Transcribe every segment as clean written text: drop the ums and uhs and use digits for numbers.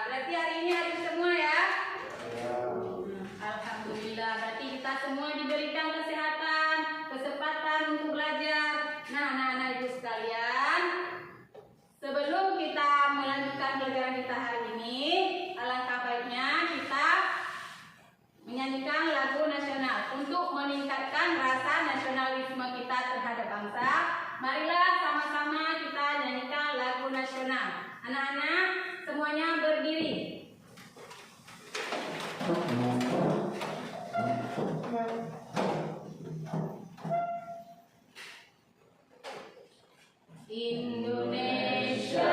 berarti hari ini hari semua ya. Alhamdulillah, berarti kita semua diberikan kesehatan, kesempatan untuk belajar. Nah, ibu sekalian, sebelum kita melanjutkan pelajaran kita hari ini, alangkah baiknya kita menyanyikan lagu nasional untuk meningkatkan rasa nasionalisme kita terhadap bangsa. Marilah sama-sama kita nyanyikan lagu nasional. Anak-anak semuanya berdiri. Indonesia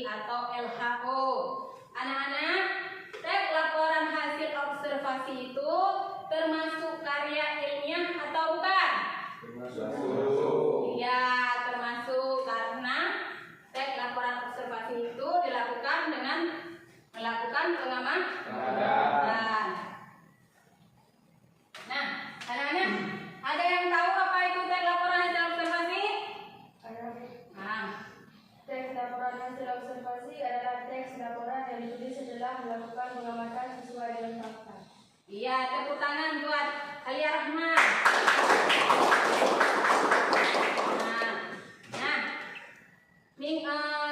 atau LHO. Anak-anak, teks laporan hasil observasi itu termasuk karya ilmiah atau bukan? Termasuk. Ya, termasuk karena teks laporan observasi itu dilakukan dengan melakukan pengamatan. Nah, anak-anak, ada yang tahu apa itu teks laporan hasil observasi? Teks laporan hasil observasi adalah teks laporan yang ditulis setelah melakukan pengamatan sesuai dengan fakta. Iya, tepuk tangan buat Alia Rahman.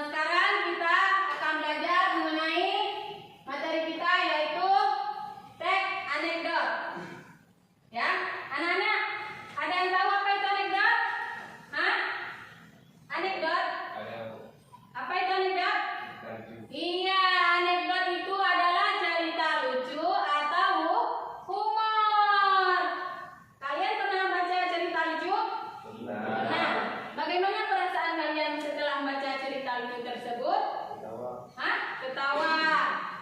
Sekarang kita akan belajar mengenai materi kita yaitu teks anekdot. Ya, anak-anak, ada yang tahu apa itu anekdot? Anekdot? Apa itu anekdot? Iya, anekdot itu adalah cerita lucu atau humor. Kalian pernah baca cerita lucu? Nah, bagaimana perasaan kalian setelah membaca cerita lucu tersebut? Ketawa.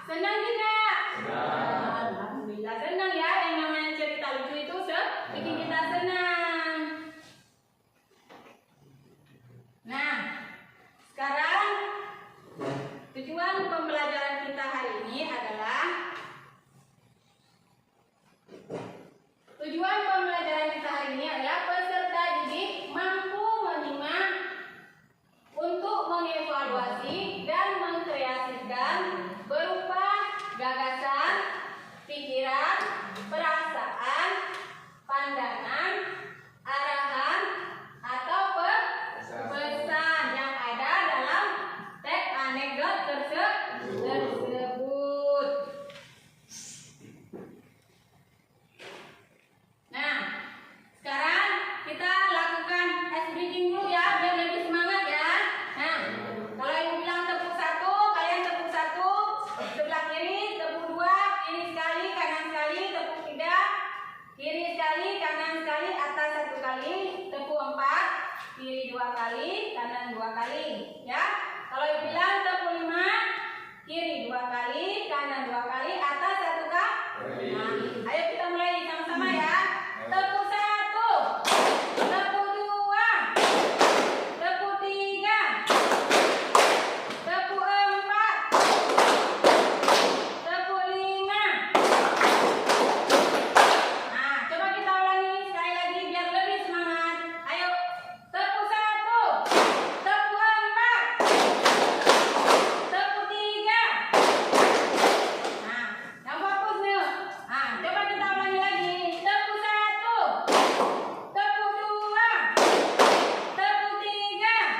Senang tidak? Senang. Alhamdulillah senang ya, yang namanya cerita lucu itu kiri 2 kali, kanan 2 kali, ya. Kalau bilang tepuk 5, kiri 2 kali, kanan 2 kali, atas 1 kali. Nah, ayo kita mulai sama-sama ya. Tepuk 1, tepuk 2, tepuk 3, tepuk 4, tepuk 5. Nah, coba kita ulangi sekali lagi biar lebih semangat. Ayo, tepuk 1, tepuk 4, tepuk 3. Nah, yang fokus nih. Nah, coba kita ulangi lagi. Tepuk 1, tepuk 2, tepuk 3,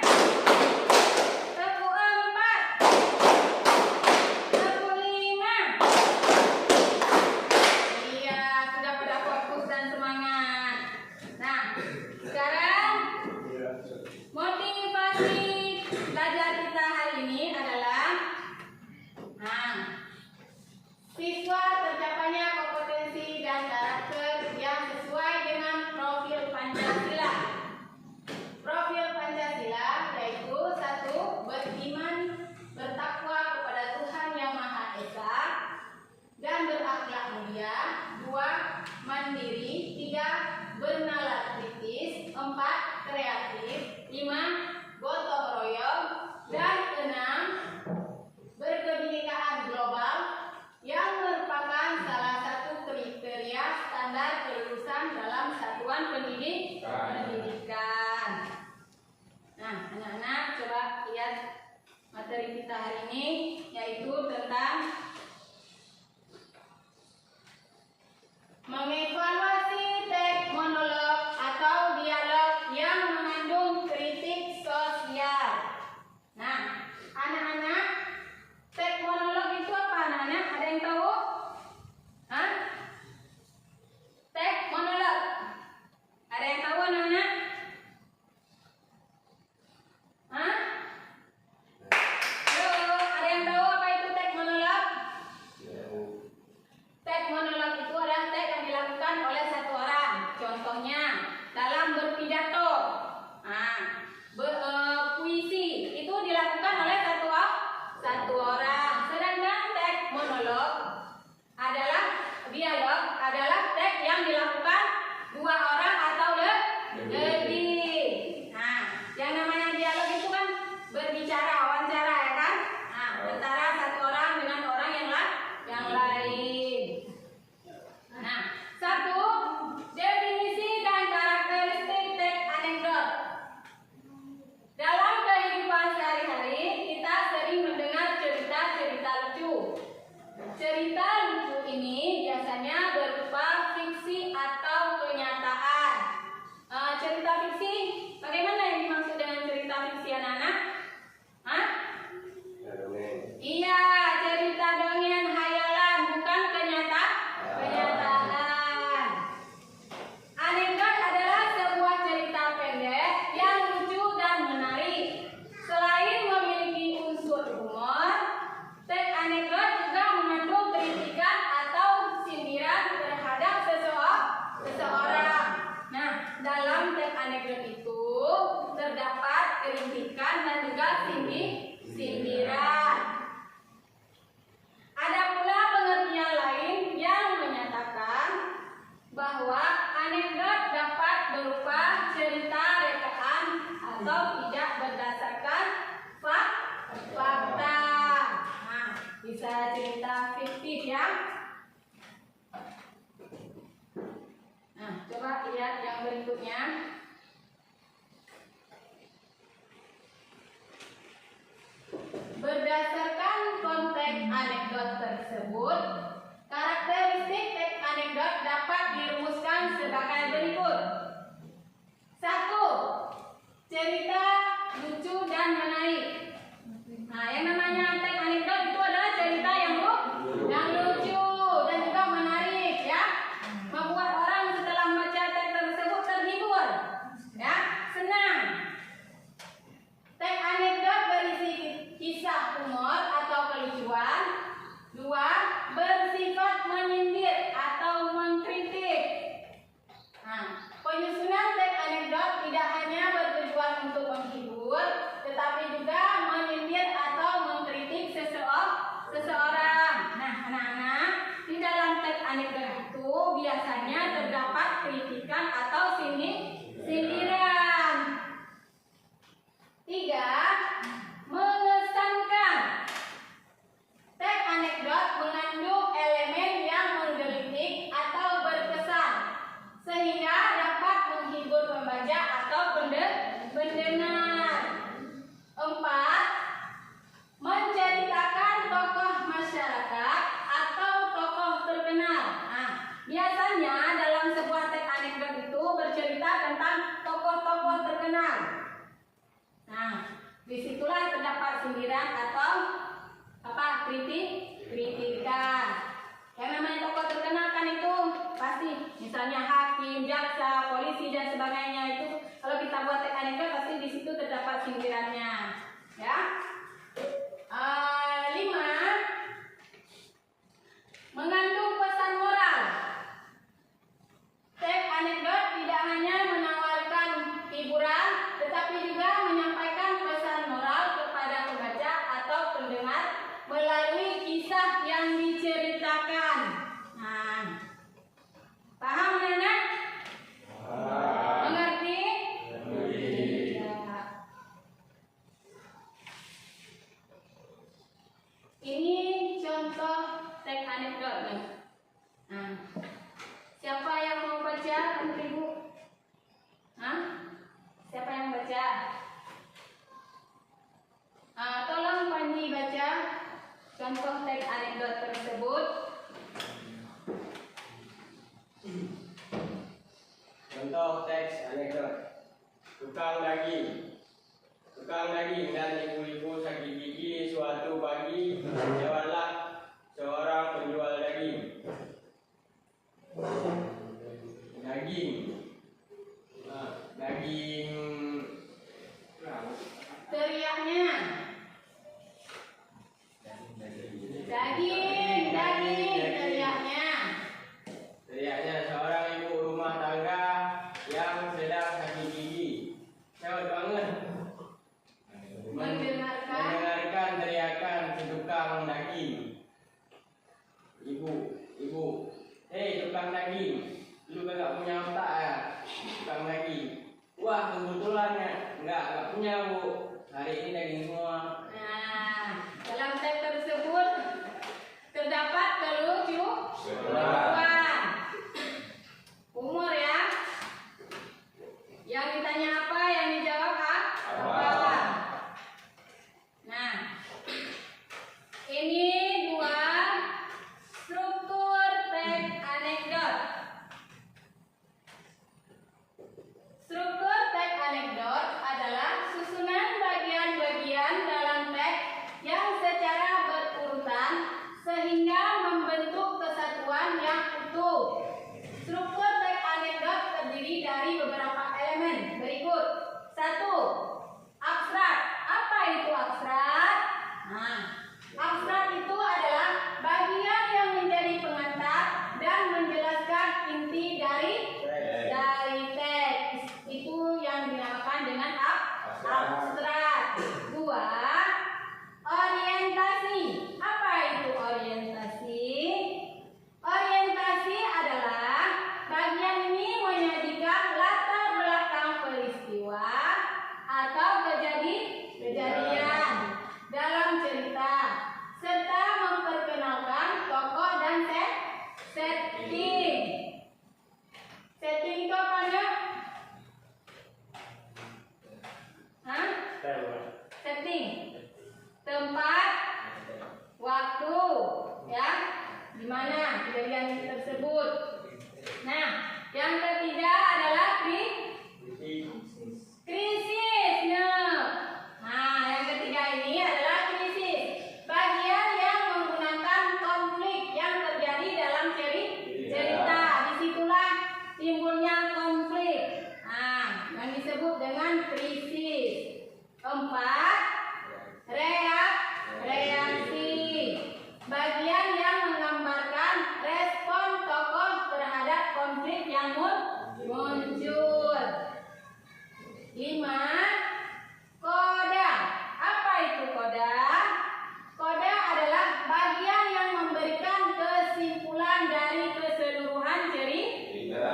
tepuk 4, tepuk 5. Iya, sudah pada fokus dan semangat. Nah, sekarang motivasi belajar kita hari ini adalah siswa tercapainya kompetensi dan karakter yang sesuai dengan profil Pancasila. Profil Pancasila yaitu 1. Beriman, bertakwa kepada Tuhan Yang Maha Esa dan berakhlak mulia. 2. Mandiri. 3. Bernalar kritis. 4. Kreatif. 5. Gotong royong. Dan 6. Berkebinekaan global yang merupakan salah satu kriteria standar kelulusan dalam satuan pendidikan. Nah, anak-anak coba lihat materi kita hari ini yaitu tentang mengevaluasi teks monolog atau dialog yang mengandung kritik sosial. Nah, anak-anak, teks monolog itu apa anak-anak? Ada yang tahu? Hah? Teks monolog. Ada yang tahu anak-anak? Hah? Halo, ada yang tahu apa itu teks monolog? Teks monolog itu adalah teks yang dilakukan oleh satu orang. Contohnya dalam berpidato, puisi itu dilakukan oleh satu orang. Sedangkan teks monolog adalah dialog adalah teks yang dilakukan 2 orang atau lebih. Nah, yang namanya dialog itu kan berbicara, wawancara ya kan? Nah, antara satu orang dengan orang yang lain. Nah, 1. Definisi dan karakteristik teks anekdot. Dalam kehidupan sehari-hari, kita sering mendengar cerita-cerita lucu. Cerita lucu ini biasanya berupa fiksi atau kenyataan. Cerita fiksi, bagaimana yang dimaksud dengan cerita fiksi anak-anak? Hah? Iya, cerita dongeng hayalan, bukan kenyataan. Anekdot adalah sebuah cerita pendek yang lucu dan menarik. Selain memiliki unsur humor, teks anekdot juga mengandung kritikan atau sindiran terhadap seseorang. Nah, dalam teks anekdot itu terdapat kritikan dan juga sindiran. Ada pula pengertian lain yang menyatakan bahwa anekdot dapat berupa cerita rekaan atau tidak berdasarkan fakta. Nah, bisa cerita fiktif ya. Nah, coba lihat yang berikutnya. Berdasarkan konteks anekdot tersebut, karakteristik teks anekdot dapat dirumuskan sebagai berikut. 1. Cerita lucu dan menarik. Nah, yang namanya teks anekdot itu adalah cerita yang lucu dan juga menarik ya. Membuat orang setelah membaca teks tersebut terhibur. Ya, senang. Teks anekdot berisi kisah humor atau kelucuan. 2. Bersifat menyindir atau mengkritik. Nah, penyusunan teks anekdot tidak hanya bertujuan dalam sebuah teks anekdot itu bercerita tentang tokoh-tokoh terkenal. Nah, disitulah terdapat sindiran atau apa? Kritikan. Yang namanya tokoh terkenal kan itu pasti, misalnya hakim, jaksa, polisi dan sebagainya itu. Kalau kita buat teks anekdot pasti di situ terdapat sindirannya, ya. 5. Mengandung pesan moral. Teks anekdot tidak hanya menawarkan hiburan, tetapi juga menyampaikan pesan moral kepada pembaca atau pendengar melalui kisah yang diceritakan. Nah, paham anak-anak? Mengerti? Ya. Ini contoh teks anekdot nih. Nah, siapa yang mau baca, Ibu? Hah? Siapa yang baca? Tolong Panji baca contoh teks anekdot tersebut. Contoh teks anekdot. Tukang daging dan ibu-ibu sakit gigi suatu pagi lewatlah seorang penjual daging. Daging Teriaknya. Daging teriaknya. Teriaknya seorang ibu rumah tangga yang sedang sakit gigi. Cepat banget mendengarkan teriakan si tukang daging. Ibu, hei tukang daging, lu kagak punya otak ya? Tukang daging, wah kebetulan ya, nggak punya bu. Hari ini daging semua. Nah, dalam teks tersebut terdapat kelucuan. Humor ya. Yang ditanya apa, yang dijawab apa. Nah, ini 2 struktur teks anekdot. Struktur teks anekdot adalah susunan bagian-bagian dalam teks yang secara berurutan sehingga membentuk kesatuan yang utuh. Struktur teks anekdot terdiri dari beberapa elemen berikut. 1. Abstrak. Apa itu abstrak? Nah, abstrak itu adalah bagian yang menjadi pengantar dan menjelaskan inti dari teks. Itu yang dinamakan dengan abstrak. 2. Orientasi. Apa itu orientasi? Orientasi adalah bagian ini menyajikan latar belakang peristiwa atau kejadian dalam cerita serta memperkenalkan tokoh dan setting. Setting itu apa ya? Hah? Setting. Tempat, waktu, ya, di mana kejadian tersebut. Nah, yang ketiga adalah krisis. Nah, yang ketiga ini adalah krisis. Bagian yang menggunakan konflik yang terjadi dalam cerita. Disitulah timbulnya konflik. Nah, yang disebut dengan krisis. 4. Reaksi. Bagian yang menggambarkan respon tokoh terhadap konflik yang muncul. 5. Koda. Apa itu koda? Koda adalah bagian yang memberikan kesimpulan dari keseluruhan cerita.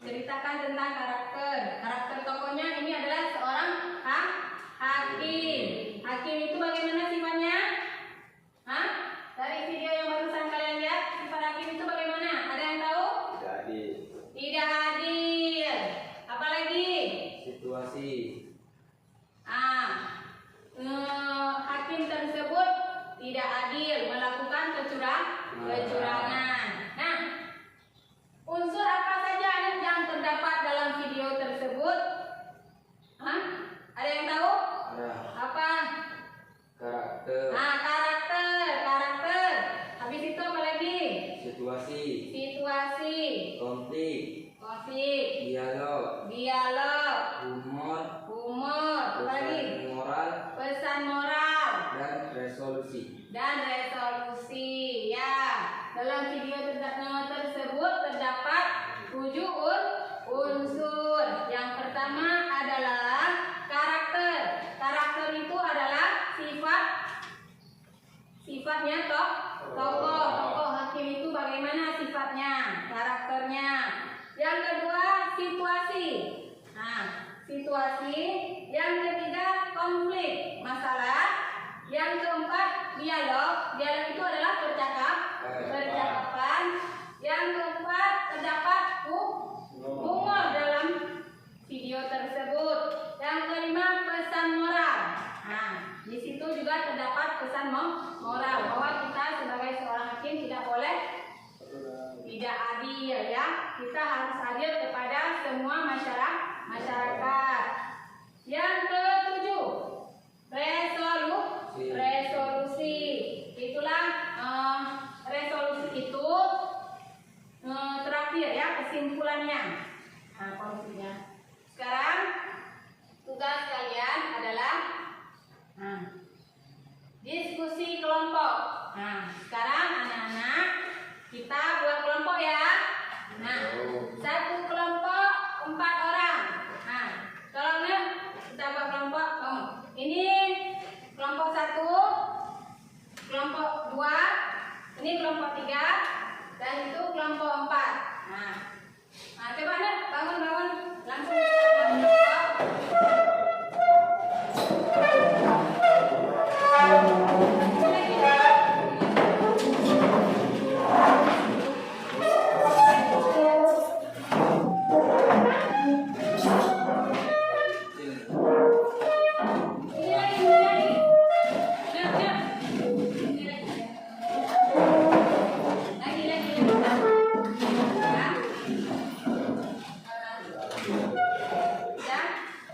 Ceritakan tentang karakter. Karakter tokohnya ini adalah seorang hakim. Hakim itu bagaimana sifatnya? Hah? Dari video yang barusan kalian lihat, sifat hakim itu bagaimana? Ada yang tahu? Tidak adil. Tidak adil. Apalagi? Situasi. Hakim tersebut tidak adil, melakukan kecurangan. Nah, unsur apa saja yang terdapat dalam video tersebut? Hah? Ada yang tahu? Ada. Apa? Karakter. Karakter. Habis itu apa lagi? Situasi. Konflik. Dialog. Humor. Apa lagi? Pesan moral. Dan resolusi. Ya, dalam video tersebut terdapat 7 unsur. Yang pertama adalah karakter. Karakter itu adalah sifatnya tokoh hakim itu bagaimana sifatnya, karakternya. Yang kedua situasi. Situasi. Yang ketiga konflik, masalah. Yang keempat dialog. Dialog itu adalah percakapan. Yang keempat terdapat humor dalam video tersebut. Yang kelima pesan moral. Di situ juga terdapat pesan moral bahwa kita sebagai seorang hakim tidak boleh tidak adil ya. Kita harus adil kepada semua masyarakat. Yang ketujuh resolusi. Itulah resolusi itu terakhir ya, kesimpulannya. Konklusinya. Sekarang tugas kalian adalah diskusi kelompok. Sekarang anak-anak kita buat kelompok ya. Satu kelompok 4 orang. Kalau kita buat kelompok, ini kelompok 1, kelompok 2, ini kelompok 3, dan itu kelompok 4. Coba nih, bangun, langsung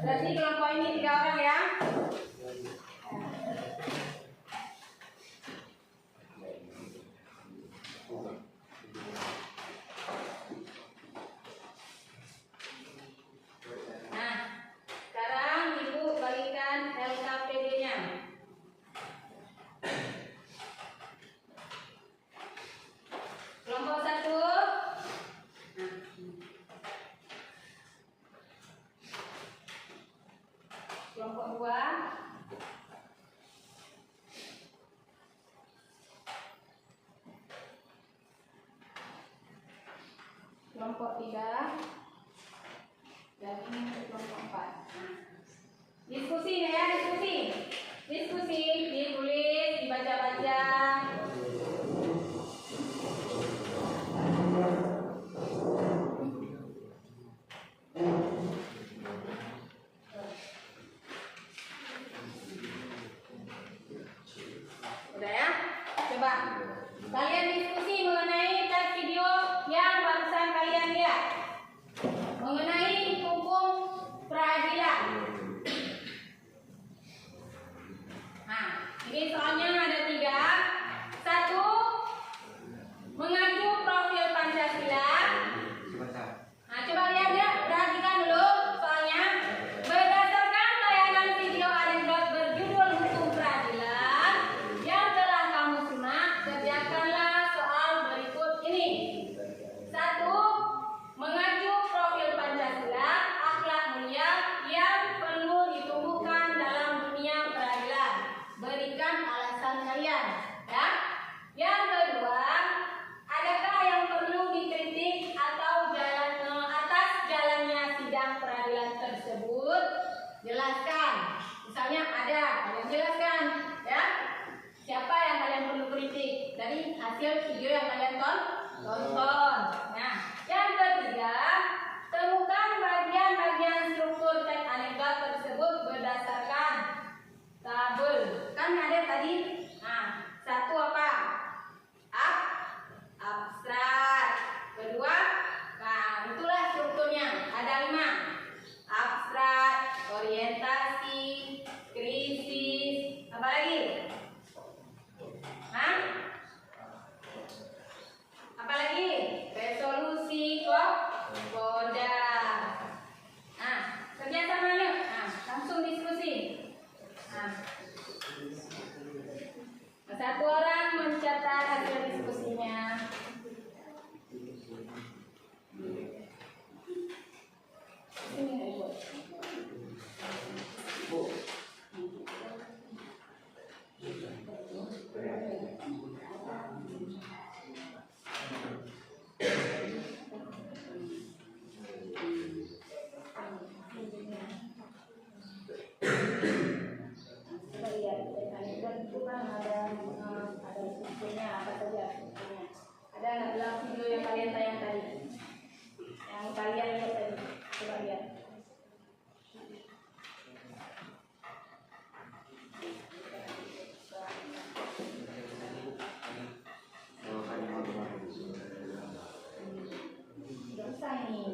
berarti kelompok ini 3 orang ya. Sekarang Ibu bagikan LKPD-nya. Kelompok 1. Kelompok 2. Kelompok 3. Dan ini untuk kelompok 4. Diskusi ya, diskusi ditulis, dibaca-baca. Udah ya? Coba kalian diskusi mengenai tag video yang barusan kalian lihat. tersebut jelaskan. Misalnya ada, kalian jelaskan ya. Siapa yang kalian perlu kritik dari hasil video yang kalian tonton. Nah, yang ketiga, temukan bagian-bagian struktur teks anekdot tersebut berdasarkan tabel. Kan ada tadi. Nah, satu apa? Abstrak. Kedua, nah itulah strukturnya. Ada 5. Abstrak, orientasi, krisis, apa lagi? Hah? Apa lagi? Resolusi koda. Nah, kerjasamanya. Nah, langsung diskusi. Nah, satu orang mencatat hasil diskusinya. Ada strukturnya apa saja strukturnya. Ada dalam video yang kalian tayang tadi, yang kalian lihat tadi, coba lihat. Sudah selesai nih.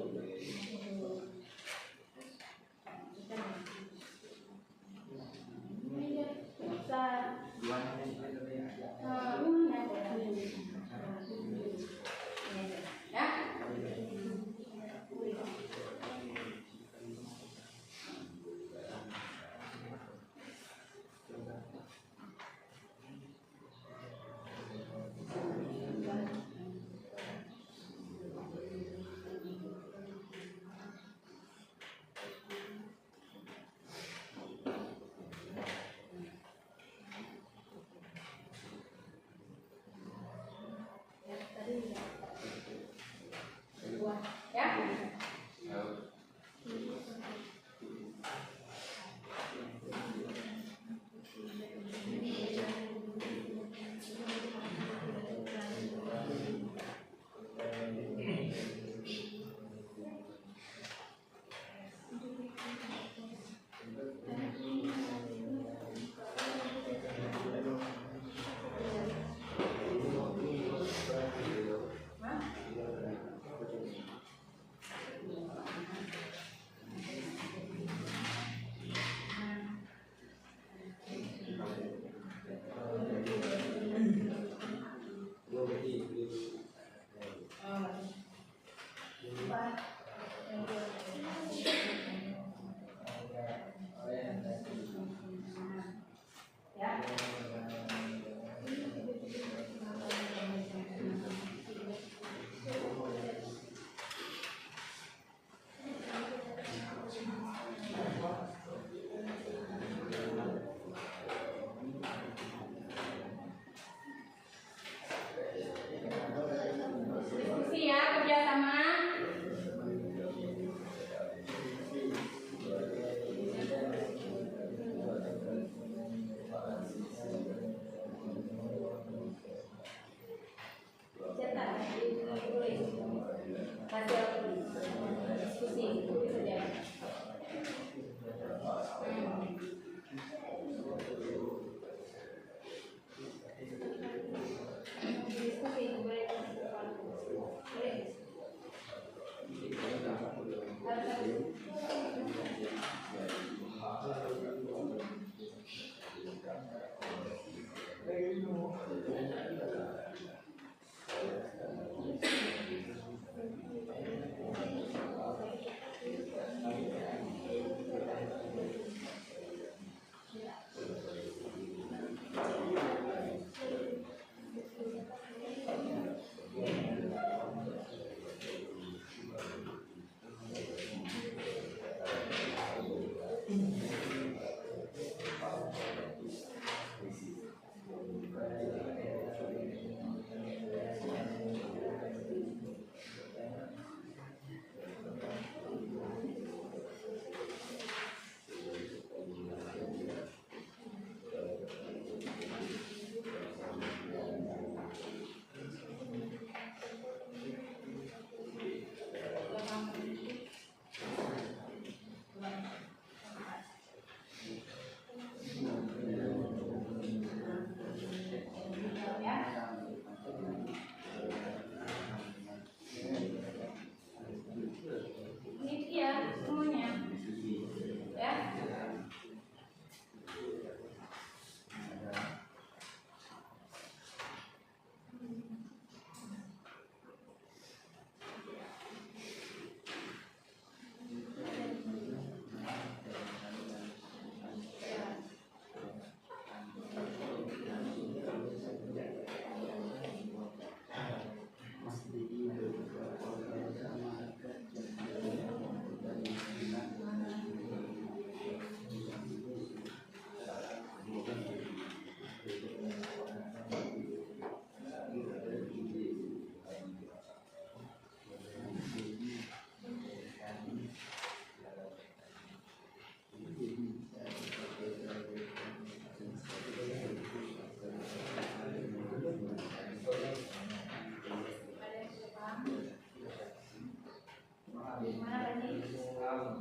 Hasil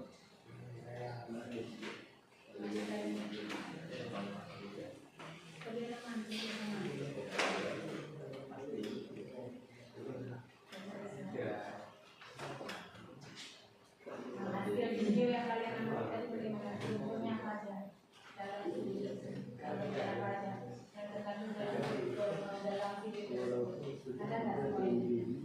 video yang kalian ambil tadi bagaimana? Ilmunya apa aja? Dalam video, dalam apa aja? Yang terkandung dalam video tersebut. Ada nggak semua ini?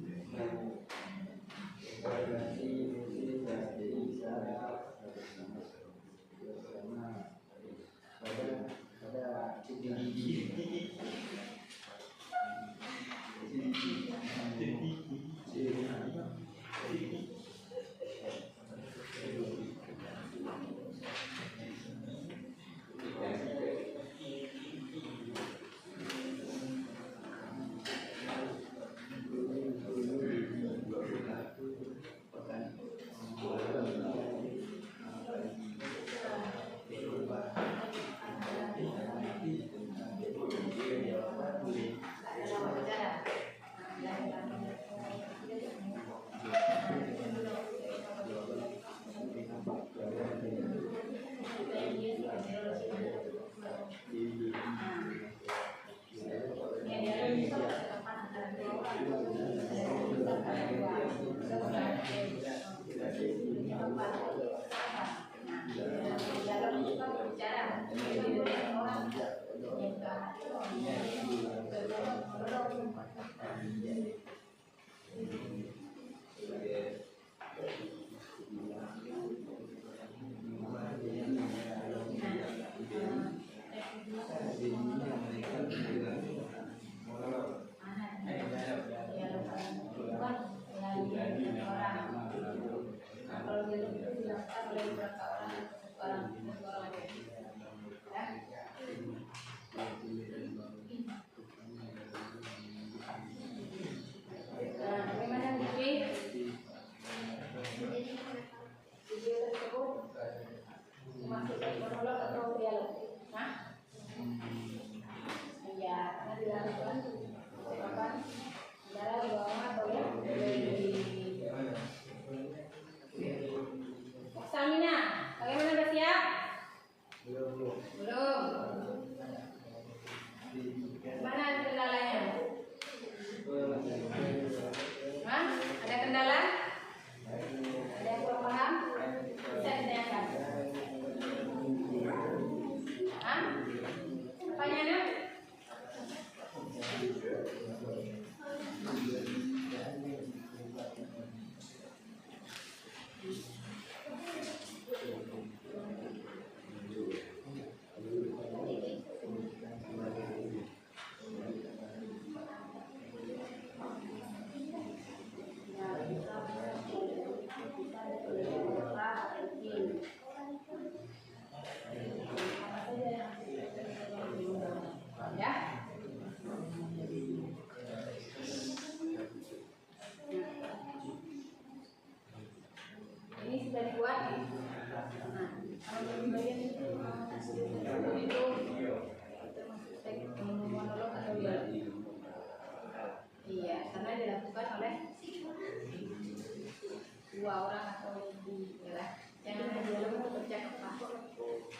Dua orang atau lebih, ya, jangan hanya lu bercakap,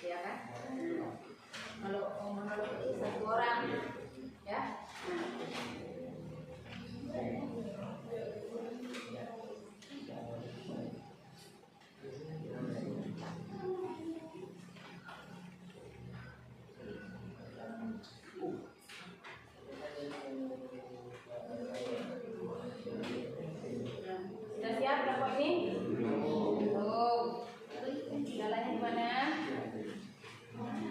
ya kan? Kalau monolog itu satu orang, ya. Sudah siap kelompok ini? Belum. Kendalanya di mana?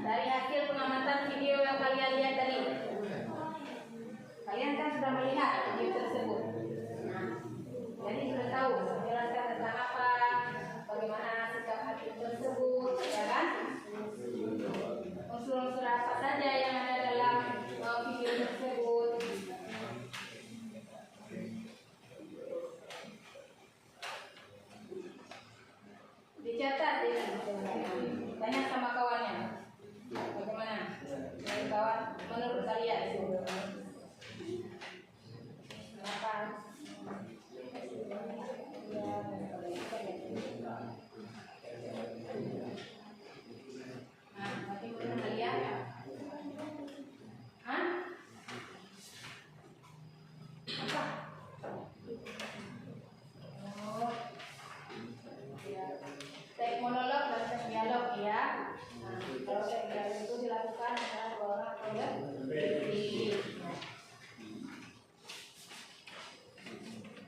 Dari hasil pengamatan video yang kalian lihat tadi. Kalian kan sudah melihat video tersebut. Nah, jadi sudah tahu menjelaskan tentang apa, bagaimana sikap hakim tersebut, ya kan? Unsur-unsur apa saja yang ada dalam video tersebut. Dicatat ya, tanya sama kawannya. Bagaimana? Dari kawan menurut kalian? Kenapa?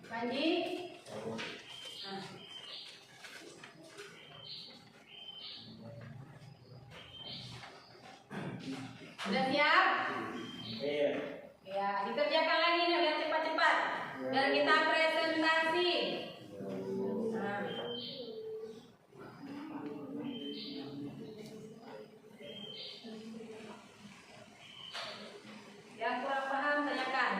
Panji. Nah. Sudah siap? Iya. Ya, dikerjakan lagi nih biar cepat-cepat. Biar kita presentasi. Nah. Yang kurang paham tanyakan.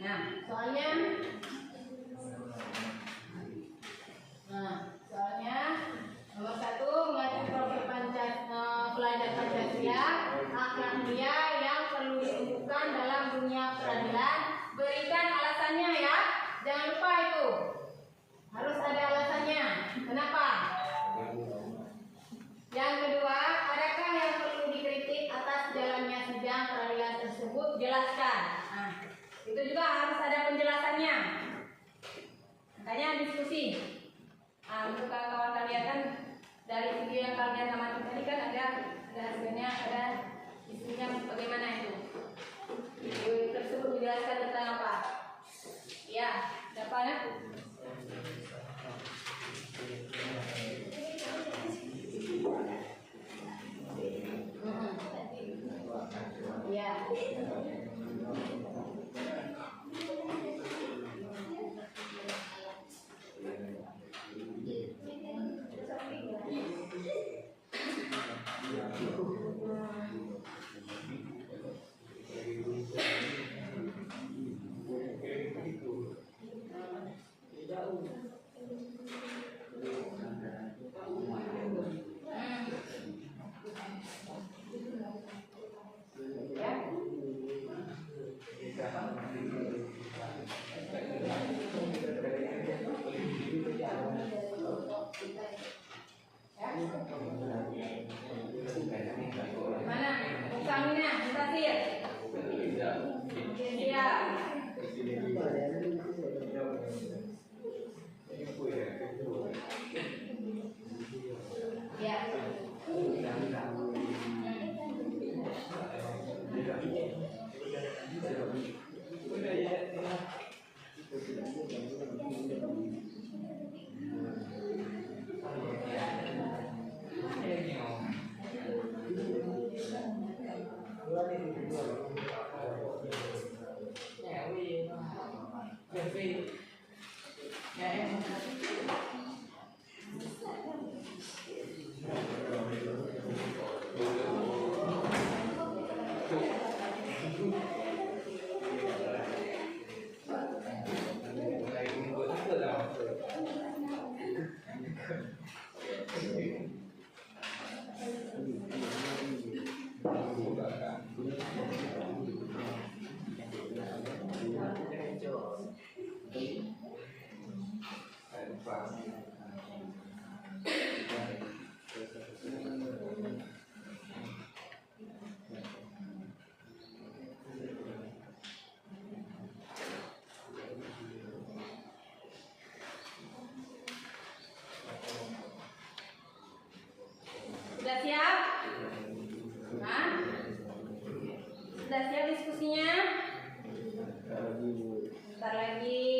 Nah, soalnya nomor 1 mengatur profil pelajar Pancasila, akhlak mulia yang perlu ditentukan dalam dunia peradilan. Berikan alasannya ya, jangan lupa itu harus ada alasannya. Kenapa? Yang kedua, adakah yang perlu dikritik atas jalannya sidang peradilan tersebut? Jelaskan. Nah, itu juga harus ada penjelasannya. Makanya diskusi. Nah, untuk kawan-kawan kalian kan dari video yang kalian amati tadi kan ada hasilnya, ada isinya bagaimana itu. Video tersebut menjelaskan tentang apa? Ya, dapat ya? Ya. Mana? Uksamina, Musafir. Siap. Ya. Sudah siap? Hah? Sudah siap diskusinya? Bentar lagi.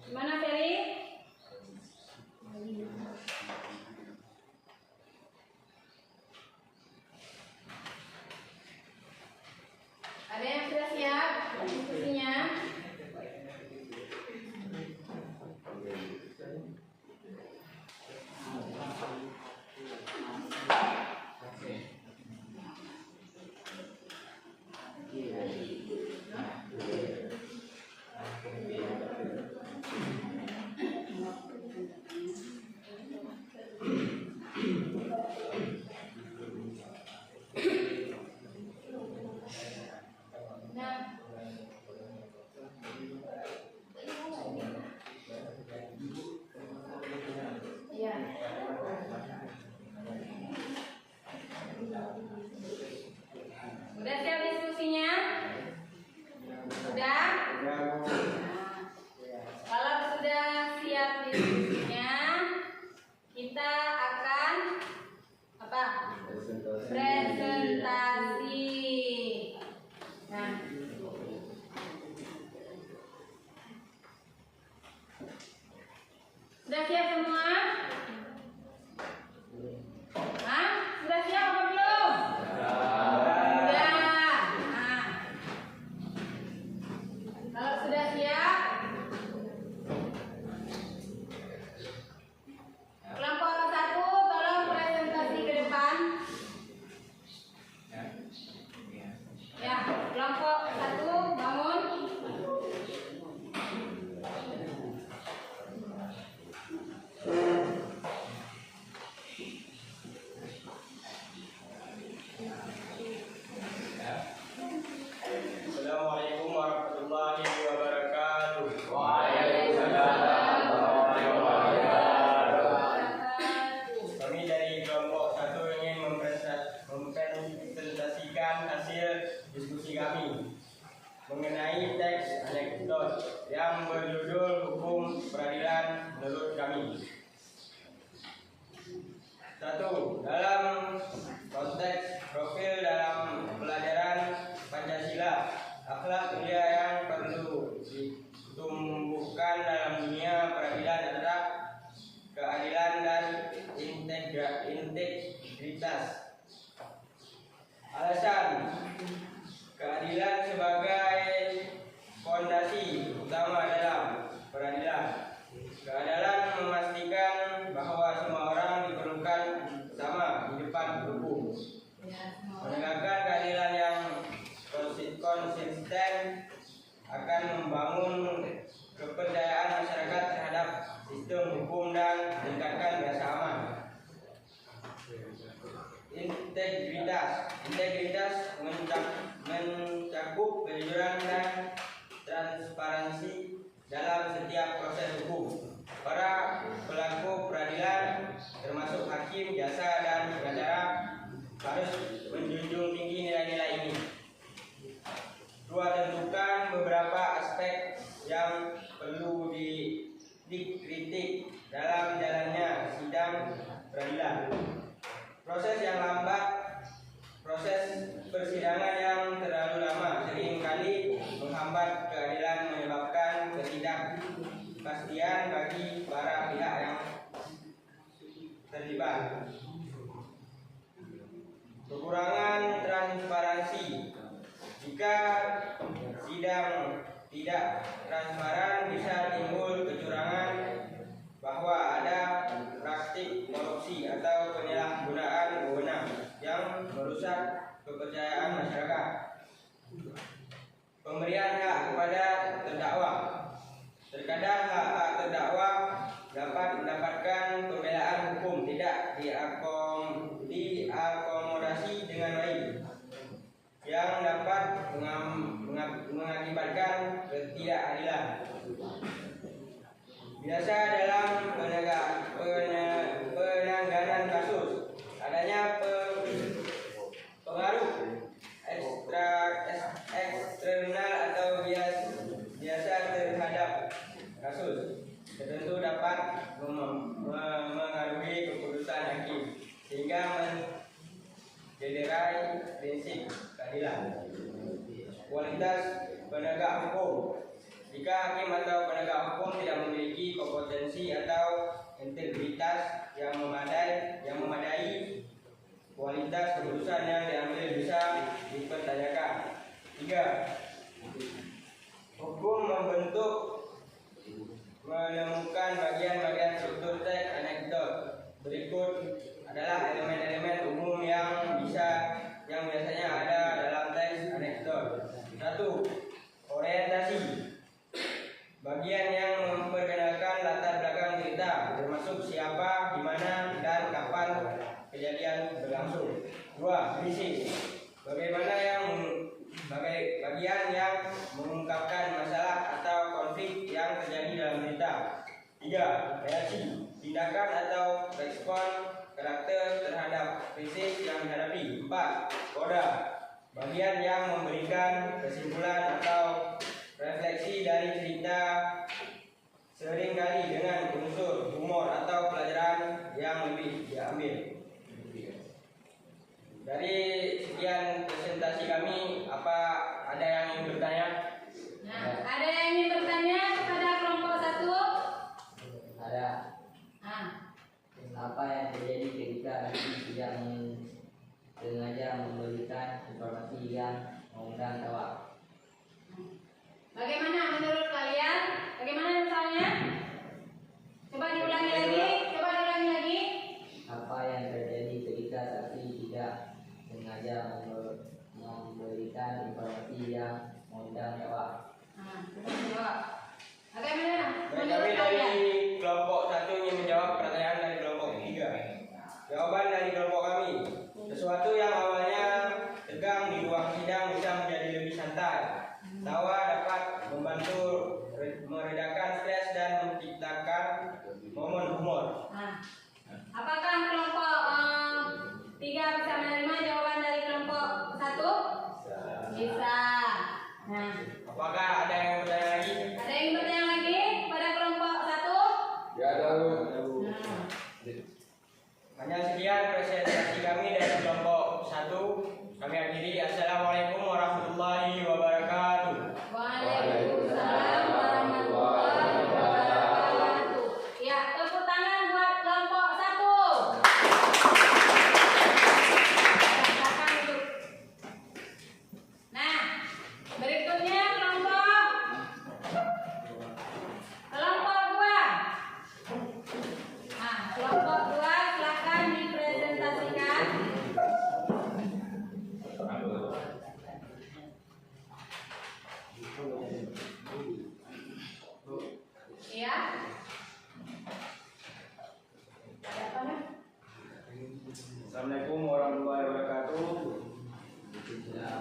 Gimana Ferry? Ada yang sudah siap diskusinya? Selanjutnya kita akan apa? Presentasi. Nah, sudah siap semua? Hah? Sudah siap apa belum? Sudah. Nah, kalau sudah siap, kelompok 1 tolong presentasi ke depan. Ya, kelompok 1 bangun. Assalamualaikum warahmatullahi wabarakatuh. Kami dari kelompok 1 ingin mempresentasikan hasil diskusi kami mengenai teks anekdot yang berjudul Hukum Peradilan menurut kami. 1. Dalam konteks profil dalam pelajaran Pancasila, akhlak mulia yang perlu ditumbuhkan dalam dunia peradilan adalah keadilan dan integritas. Alasan: keadilan sebagai fondasi utama dalam peradilan. Keadilan memastikan bahwa semua orang diperlukan sama di depan hukum. Menegakkan keadilan yang konsisten akan membangun kepercayaan masyarakat terhadap sistem hukum dan meningkatkan rasa aman. Integritas mencakup kejujuran dan transparansi dalam setiap proses hukum. Para pelaku peradilan, termasuk hakim, jaksa, dan pengacara, harus menjunjung tinggi nilai-nilai ini. 2. Tentukan beberapa aspek yang perlu dikritik dalam jalannya sidang peradilan. Proses yang lambat, proses persidangan yang terlalu lama seringkali menghambat keadilan, menyebabkan ketidakpastian bagi para pihak yang terlibat. Kekurangan transparansi. Jika sidang tidak transparan, bisa timbul kecurangan, bahwa ada praktik korupsi atau penyalahgunaan wewenang yang merusak kepercayaan masyarakat. Pemberian hak kepada terdakwa. Terkadang hak terdakwa dapat mendapatkan pembelaan hukum tidak diakomodasi dengan baik, yang dapat mengakibatkan ketidakadilan. Biasa dalam penanganan kasus, adanya pengaruh eksternal atau biasa terhadap kasus tertentu dapat mengaruhi keputusan hakim, sehingga mencederai prinsip keadilan. Kualitas penegak hukum. Jika hakim atau penegak hukum tidak memiliki kompetensi atau integritas yang memadai, kualitas keputusan yang diambil bisa dipertanyakan. 3. Hukum membentuk menemukan bagian-bagian struktur teks anekdot. Berikut adalah elemen-elemen umum yang biasanya ada dalam teks anekdot. 1. Orientasi. Bagian yang memperkenalkan latar belakang cerita, termasuk siapa, di mana, dan kapan kejadian berlangsung. 2. Prinsip. Bagian yang mengungkapkan masalah atau konflik yang terjadi dalam cerita. 3. Reaksi. Tindakan atau respon karakter terhadap prinsip yang dihadapi. 4. Koda. Bagian yang memberikan kesimpulan atau refleksi dari cerita, seringkali dengan unsur unsur humor atau pelajaran yang lebih diambil. Dari sekian presentasi kami, apa ada yang ingin bertanya? Nah, ada yang ingin bertanya kepada kelompok 1? Ada. Nah, Apa yang terjadi ketika nanti tidak sengaja memberikan informasi yang mengundang tawa? bagaimana menurut kalian? Bagaimana misalnya? Coba diulangi lagi. Coba diulangi lagi. Apa yang terjadi ketika saksi tidak sengaja memberikan informasi yang mengundang tawa? Nah, coba jawab. Bagaimana Baik, menurut kami kalian? dari kelompok 1 ingin menjawab pertanyaan dari kelompok 3. Jawaban dari kelompok kami, sesuatu yang awalnya tegang di ruang sidang bisa menjadi lebih santai. Tawa dapat membantu meredakan stres dan menciptakan momen humor. Nah, apakah kelompok 3 bisa menerima jawaban dari kelompok 1? Bisa. Nah, Apakah ada yang bertanya lagi? ada yang bertanya lagi pada kelompok 1? Ya, tahu. Nah, Hanya sekian presentasi kami dari kelompok 1. Kami akhiri. Assalamualaikum warahmatullahi wabarakatuh. Waalaikumsalam warahmatullahi wabarakatuh. Ya, tepuk tangan buat kelompok 1. Silakan duduk. Nah, berikutnya kelompok 2. Nah, kelompok 2 silakan dipresentasikan. Ya. Ada apa nih? Assalamualaikum warahmatullahi wabarakatuh.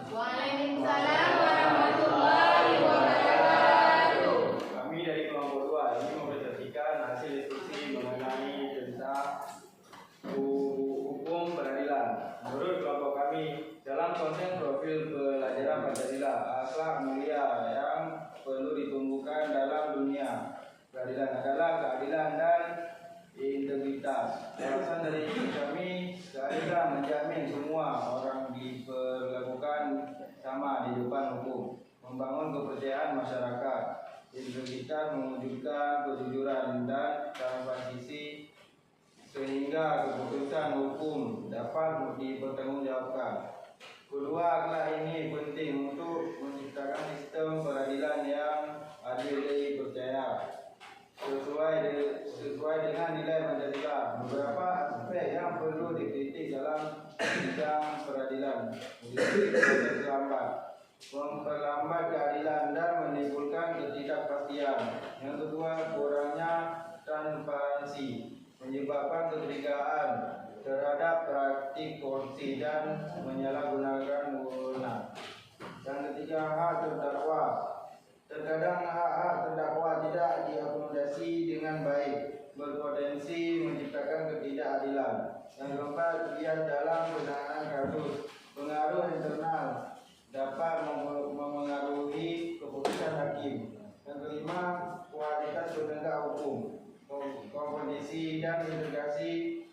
Waalaikumsalam warahmatullahi wabarakatuh. Kami dari kelompok 2 ini mempresentasikan hasil diskusi mengenai tentang hukum peradilan. Menurut kelompok kami, dalam konteks profil pelajaran Pancasila, akhlak mulia yang perlu ditumbuhkan dalam dunia peradilan adalah keadilan dan integritas. Alasan dari kami, keadilan menjamin semua orang diperlakukan sama di depan hukum, membangun kepercayaan masyarakat. Integritas mewujudkan kejujuran dan transparansi sehingga keputusan hukum dapat dipertanggungjawabkan. Kedua, akhlak ini penting untuk menciptakan sistem peradilan yang adil dan dipercaya sesuai dengan nilai Pancasila. Beberapa aspek yang perlu dikritik dalam bidang peradilan, memperlambat keadilan dan menimbulkan ketidakpastian. Yang kedua, kurangnya transparansi menyebabkan kecurigaan terhadap praktik korupsi dan menyalahgunakan wewenang. Yang ketiga, hak terdakwa. Terkadang hak-hak terdakwa tidak diakomodasi dengan baik, berpotensi menciptakan ketidakadilan. Yang keempat, lihat dalam penanganan kasus. Pengaruh internal dapat memengaruhi keputusan hakim. Yang kelima, kualitas penegak hukum, kompetensi dan integrasi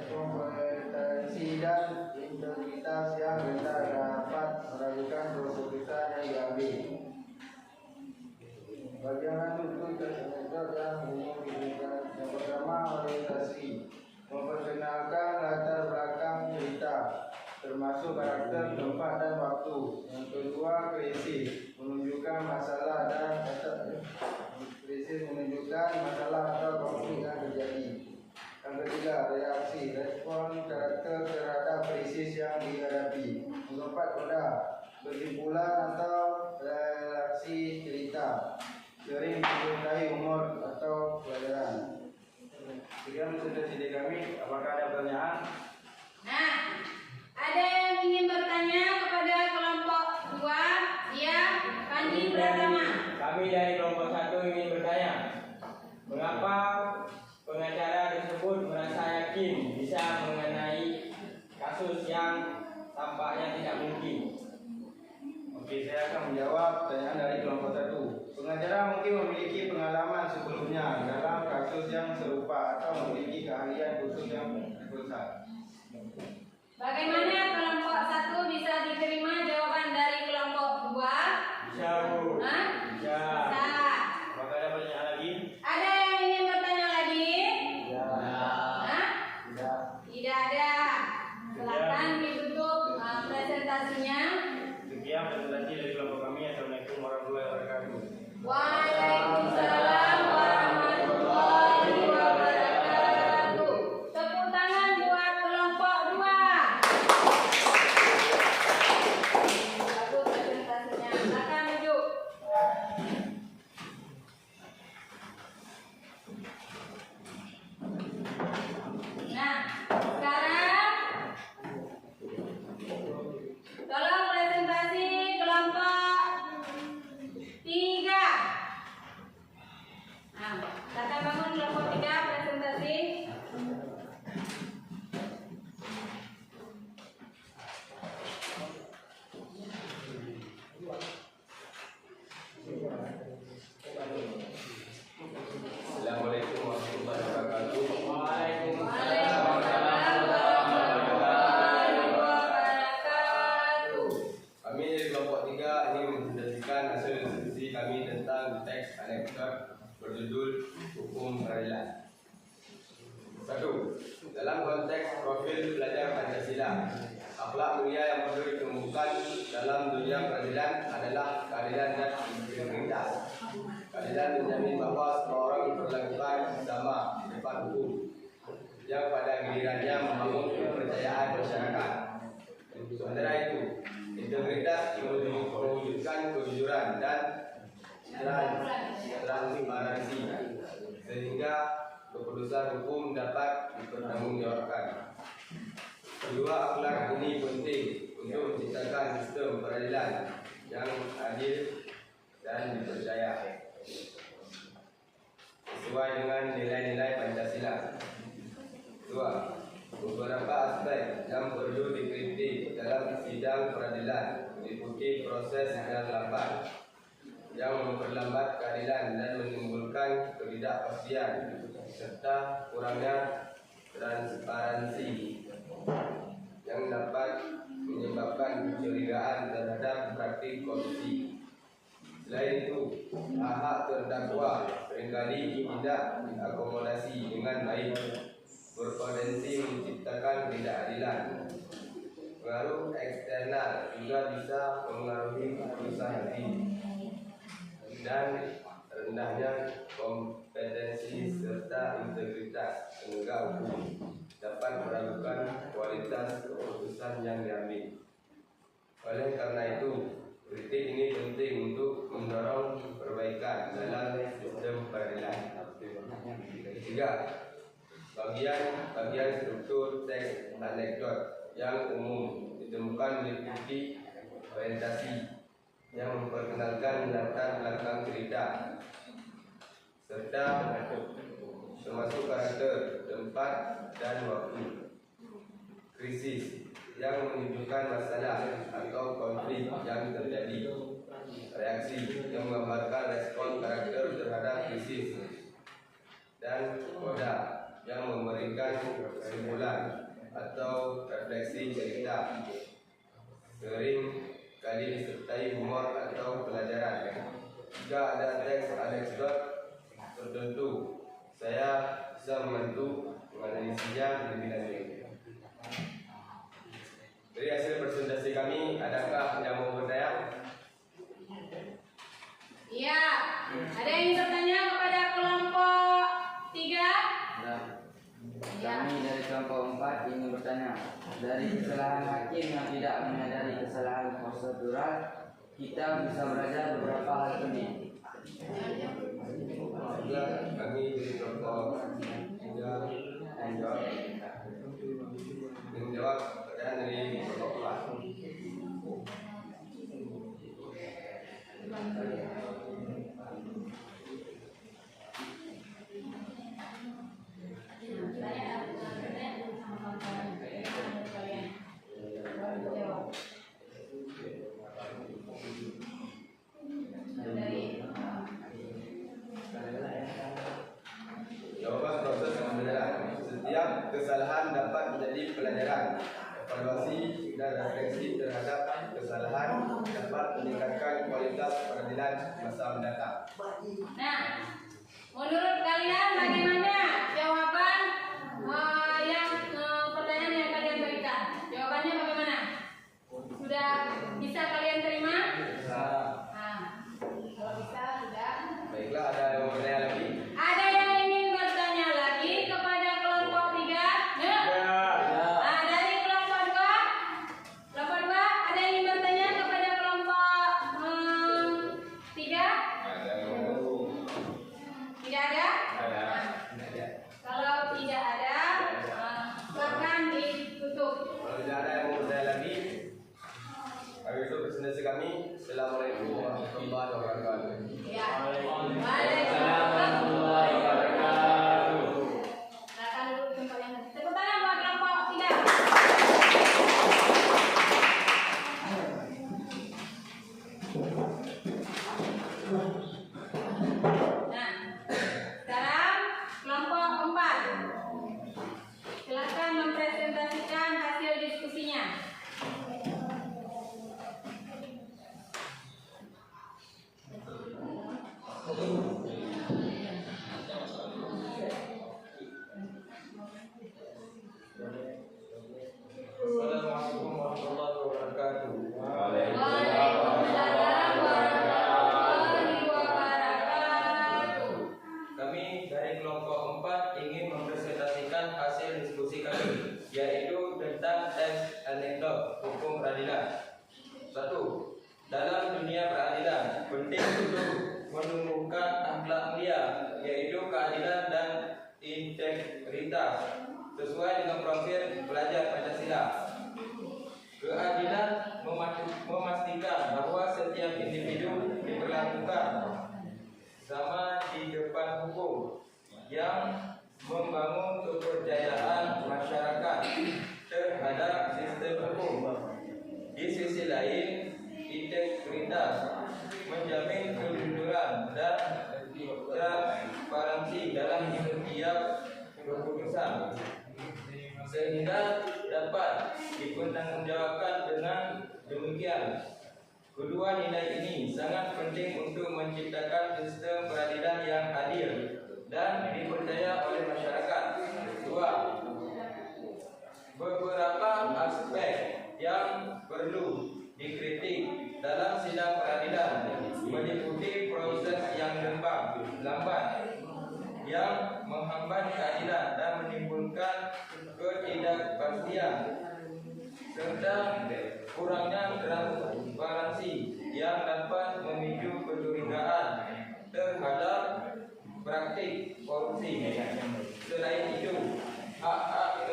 kompetensi dan integritas yang rendah dapat meragukan keputusan yang diambil. Bagaimana tutur metode yang umum diberikan? Yang pertama, orientasi, memperkenalkan latar belakang cerita, termasuk karakter, tempat dan waktu. Yang kedua, krisis, menunjukkan masalah atau konflik yang terjadi. Yang ketiga, reaksi, respon karakter terhadap krisis yang dihadapi. Yang keempat, koda, kesimpulan atau reaksi cerita, sering disertai humor atau pelajaran. Sekian presentasi dari kami. Apakah ada pertanyaan? Nah, ada yang ingin bertanya kepada kelompok 2? Ya, Panji Pratama. Kami dari kelompok 1 ingin bertanya, mengapa pengacara tersebut merasa yakin bisa mengenai kasus yang tampaknya tidak mungkin? Oke, saya akan menjawab pertanyaan dari kelompok 1. Pengacara mungkin memiliki pengalaman Selanjutnya, dalam kasus yang serupa atau memiliki keahlian khusus yang besar. Bagaimana kelompok 1 bisa diterima jawaban dari kelompok 2? Bisa, Bu. Hah? Bisa. Bisa. Apakah ada pertanyaan lagi? Ada yang ingin bertanya lagi? Tidak. Hah? Tidak. Tidak ada. Silakan ditutup presentasinya. Sekian presentasi dari kelompok kami. Assalamualaikum warahmatullahi wabarakatuh. Waalaikumsalam warahmatullahi wabarakatuh. Tepuk tangan buat kelompok 2. Bagus presentasinya. Silakan duduk. Nah, sekarang tolong presentasi kelompok 3. Nah, silakan bangun kelompok 3 presentasi. Assalamualaikum warahmatullahi wabarakatuh. Waalaikumsalam warahmatullahi wabarakatuh. Kami dari kelompok 3 ini mempresentasikan hasil diskusi kami tentang teks anekdot berjudul Hukum Peradilan. 1. Dalam konteks profil pelajar Pancasila, akhlak mulia yang perlu ditemukan dalam dunia peradilan adalah keadilan dan integritas. Keadilan menjamin bahwa semua orang diperlakukan sama di depan hukum, yang pada gilirannya membangun kepercayaan masyarakat. Sementara itu, integritas mewujudkan kejujuran dan transparansi, sehingga keputusan hukum dapat dipertanggungjawabkan. Kedua, akhlak ini penting untuk menciptakan sistem peradilan yang adil dan dipercaya sesuai dengan nilai-nilai Pancasila. 2. Beberapa aspek yang perlu dikritik dalam sidang peradilan meliputi proses yang lambat, yang memperlambat keadilan dan menimbulkan ketidakpastian, serta kurangnya transparansi yang dapat menyebabkan kecurigaan terhadap praktik korupsi. Selain itu, hak terdakwa seringkali tidak diakomodasi dengan baik, berpotensi menciptakan ketidakadilan. Pengaruh eksternal juga bisa mempengaruhi keputusan hakim, dan rendahnya kompetensi serta integritas penegak hukum dapat meragukan kualitas keputusan yang diambil. Oleh karena itu, kritik ini penting untuk mendorong perbaikan dalam sistem peradilan. 3. Bagian struktur teks anekdot yang umum ditemukan meliputi orientasi yang memperkenalkan latar belakang cerita, serta termasuk karakter, tempat, dan waktu. Krisis yang menunjukkan masalah atau konflik yang terjadi. Reaksi yang menggambarkan respon karakter terhadap krisis. Dan koda yang memberikan kesimpulan atau refleksi cerita. Sering kali disertai humor atau pelajaran. Jika ada teks anekdot tertentu, saya bisa membantu menganalisinya lebih lanjut. Dari hasil presentasi kami, adakah yang mau bertanya? Iya. Ada yang ingin bertanya kepada kelompok 3? Nah, kami dari kelompok 4 ingin bertanya, dari kesalahan hakim yang tidak menyadari kesalahan prosedural, kita bisa belajar beberapa hal penting. Kami dari kelompok 3 menjawab pertanyaan dari kelompok 4. kesalahan dapat menjadi pelajaran. Evaluasi dan refleksi terhadap kesalahan dapat meningkatkan kualitas peradilan masa mendatang. Nah, menurut kalian bagaimana jawaban pertanyaan yang kalian berikan? Jawabannya bagaimana? Sudah bisa kalian terima? Nah, kalau bisa sudah. Baiklah, ada yang mau bertanya lagi? Ada yang ingin bertanya lagi kepada kelompok 3? Ya. Ah, dari kelompok 2? Kelompok 2 ada yang ingin bertanya kepada kelompok 3? Tidak ada? Kalau tidak ada, silakan ditutup. Kalau tidak ada yang mau bertanya lagi, kami tutup presentasi kami. Assalamualaikum warahmatullahi wabarakatuh. Ya. Waalaikumsalam warahmatullahi wabarakatuh. Silakan duduk di tempat yang tepuk tangan buat kelompok 3. Nah, sekarang kelompok 4. Silakan mempresentasikan hasil diskusinya. Assalamualaikum warahmatullahi wabarakatuh. Waalaikumsalam warahmatullahi wabarakatuh. Kami dari kelompok 4 ingin mempresentasikan hasil diskusi kami, yaitu tentang teks anekdot hukum peradilan. 1. Dalam dunia peradilan, penting untuk menumbuhkan akhlak mulia, yaitu keadilan dan integritas, sesuai dengan profil pelajar Pancasila. Keadilan memastikan bahwa setiap individu diperlakukan sama di depan hukum, yang membangun kepercayaan masyarakat terhadap sistem hukum. Di sisi lain, integritas menjamin kejujuran dan transparansi dalam setiap keputusan, sehingga dapat dipertanggungjawabkan. Dengan demikian, kedua nilai ini sangat penting untuk menciptakan sistem peradilan yang adil dan dipercaya oleh masyarakat. 2. Beberapa aspek yang perlu dikritik dalam sidang peradilan meliputi proses yang lambat yang menghambat keadilan dan menimbulkan ketidakpastian, serta kurangnya transparansi yang dapat memicu kecurigaan terhadap praktik korupsi. Selain itu, hak-hak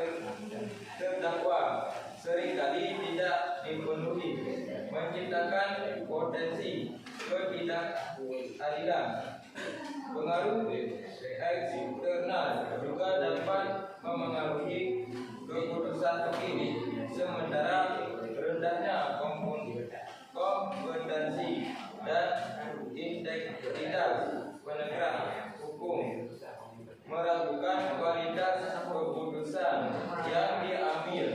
terdakwa seringkali tidak dipenuhi, menciptakan potensi ketidakadilan. Pengaruh eksternal juga dapat memengaruhi keputusan hakim, sementara rendahnya kompetensi dan integritas penegak hukum meragukan kualitas keputusan yang diambil.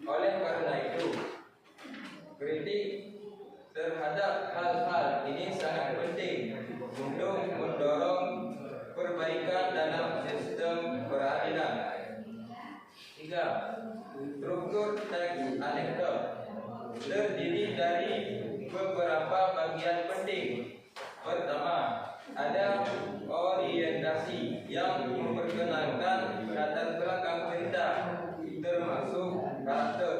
Oleh karena itu, kritik terhadap hal-hal ini sangat penting untuk mendorong perbaikan dalam sistem peradilan. 3. Struktur teks anekdot terdiri dari beberapa bagian penting. Pertama, ada orientasi yang memperkenalkan latar belakang cerita, termasuk karakter,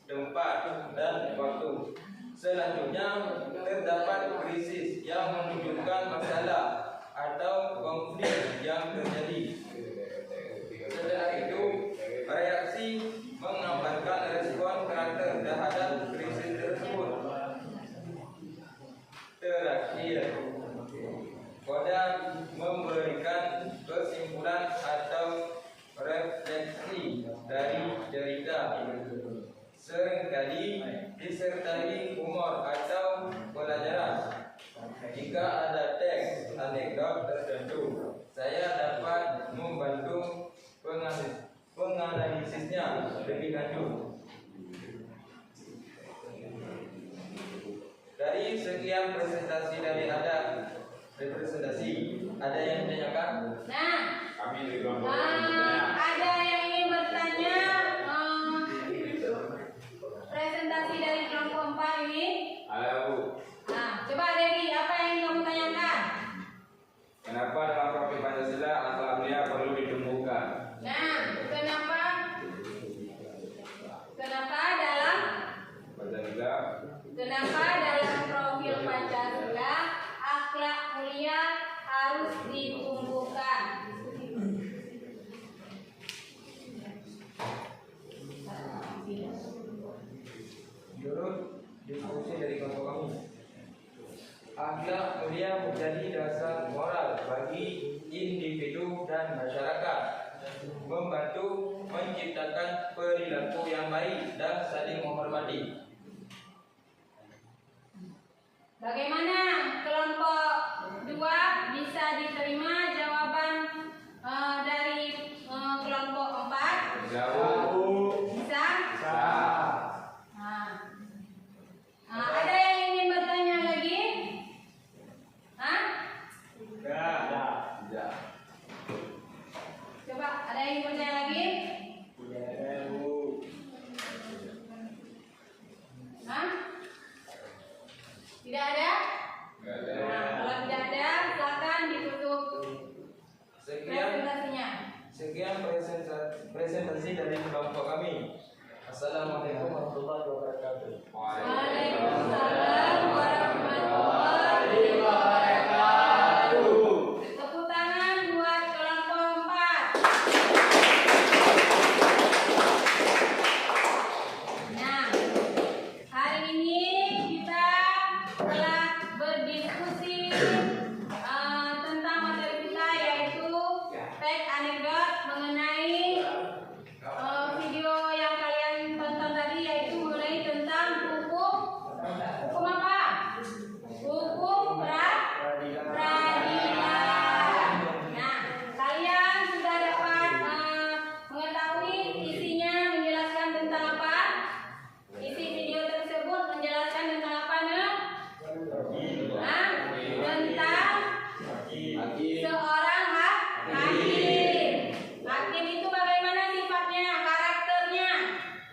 tempat, dan waktu. Selanjutnya, terdapat krisis yang menunjukkan masalah atau konflik yang terjadi. Setelah itu, reaksi menggambarkan respon karakter terhadap krisis tersebut. Terakhir, koda memberikan kesimpulan atau refleksi dari cerita. Seringkali disertai humor atau pelajaran. Jika ada teks anekdot tertentu, saya dapat membantu lebih lanjut. Dari sekian presentasi dari representasi, ada yang ditanyakan? Nah, Kami dari kelompok ada yang ingin bertanya presentasi dari kelompok 4 ini? Halo Bu, Nah, coba Dedi, apa yang kamu tanyakan? kenapa dalam profil Pancasila akhlak mulia perlu ditumbuhkan? Nah, kenapa? Kenapa dalam profil Pancasila akhlak mulia harus ditumbuhkan? Menurut diskusi dari kelompok kami, akhlak mulia menjadi dasar moral bagi individu dan masyarakat, membantu menciptakan perilaku yang baik dan saling menghormati. Bagaimana kelompok 2 bisa diterima jawaban dari kelompok 4? Jauh. Bisa? Sah. Ada yang ingin bertanya lagi? Hah? Tidak. Coba, ada yang ingin bertanya lagi? Hah? Tidak ada? Nah, kalau tidak ada, silakan ditutup presentasinya. Sekian presentasi dari kelompok kami. Assalamualaikum warahmatullahi wabarakatuh. Waalaikumsalam warahmatullahi wabarakatuh. Tepuk tangan buat kelompok 4. Nah, hari ini kita telah berdiskusi tentang materi kita, yaitu teks anekdot mengenai video yang kalian tonton tadi, yaitu mengenai tentang hukum apa? Hukum peradilan. Nah, kalian sudah dapat mengetahui isinya menjelaskan tentang apa? Isi video tersebut menjelaskan tentang apa, Nek? Tentang seorang hakim. Hakim itu bagaimana sifatnya, karakternya?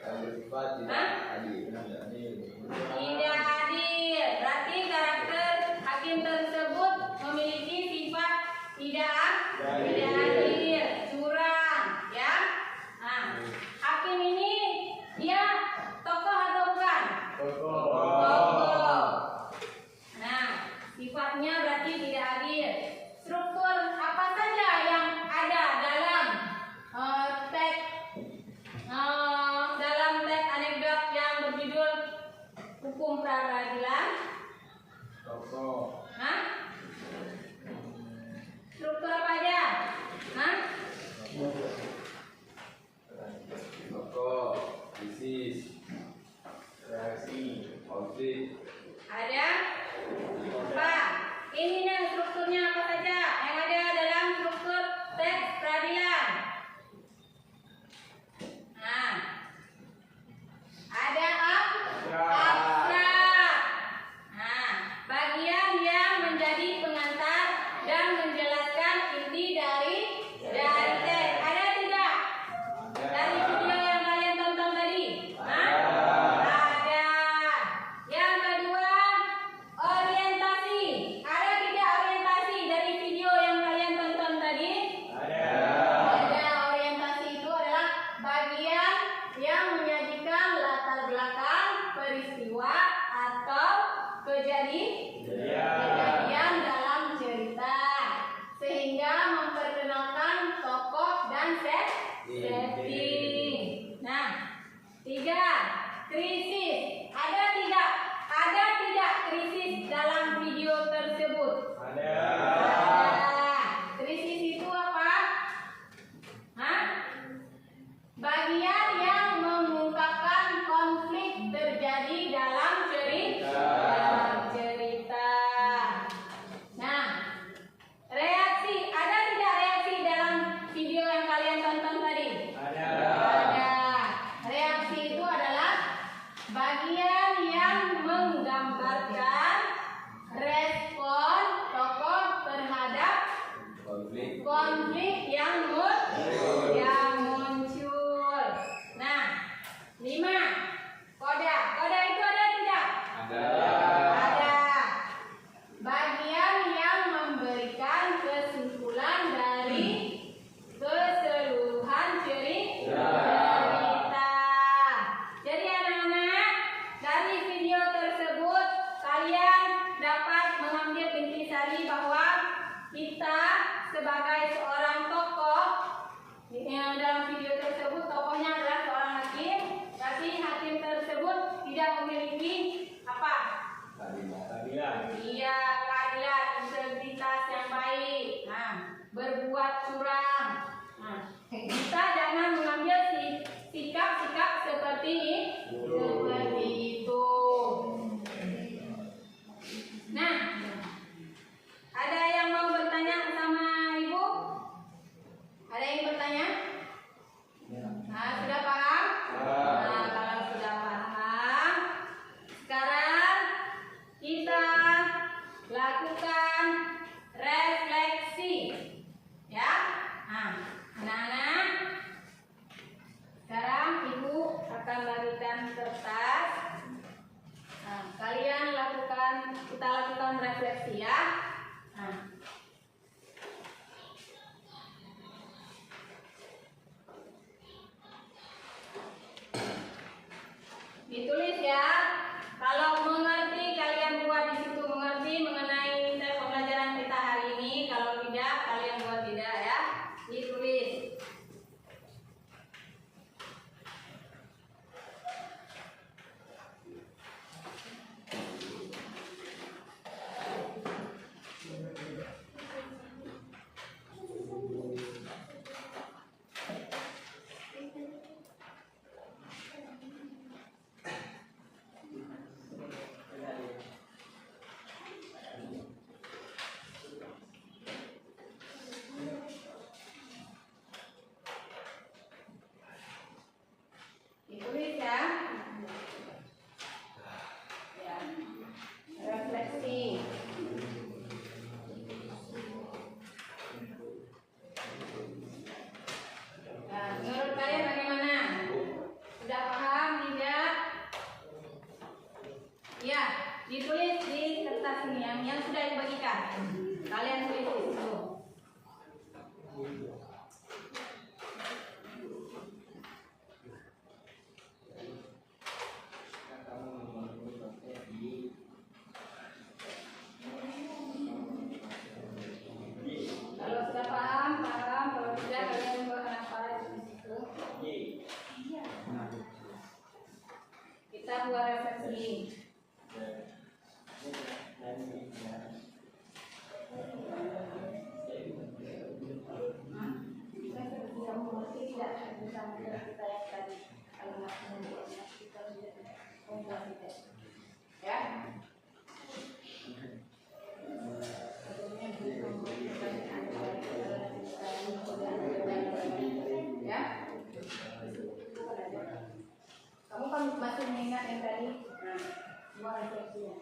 Yang bersifat Hah? adil. Tidak adil. Berarti karakter hakim tersebut memiliki sifat tidak adil, curang, ya. Nah, hakim ini dia tokoh atau bukan? Tokoh. Nah, sifatnya berarti tidak adil. Struktur apa saja yang ada dalam teks anekdot yang berjudul hukum peradilan? Hah? Struktur apa aja? curang. Nah, kita jangan mengambil sikap-sikap seperti itu. Nah, ada yang mau bertanya sama Ibu? Ada yang bertanya? Nah, sudah paham? Nah, kalau sudah paham, sekarang kita lakukan refleksi. Ya. Nah, anak-anak, sekarang Ibu akan berikan kertas. Nah, kita lakukan refleksi ya. Nah, ditulis ya. Kalau mengerti kalian buat di situ, mengerti mengenai pembelajaran kita hari ini. Kalau tidak kalian buat tidak ya. Ditulis. Ditulis ya. Ya. Refleksi. Nah, menurut kalian bagaimana? Sudah paham tidak? Ya, ditulis di kertas ini yang sudah dibagikan. Kalian tulis di situ. Kalau sudah paham, paham. Kalau tidak, kalian buat apa di situ. Kita buat refleksi. Ya. Ya. Kamu kan masih mengingat yang tadi. Nah, semua refleksinya.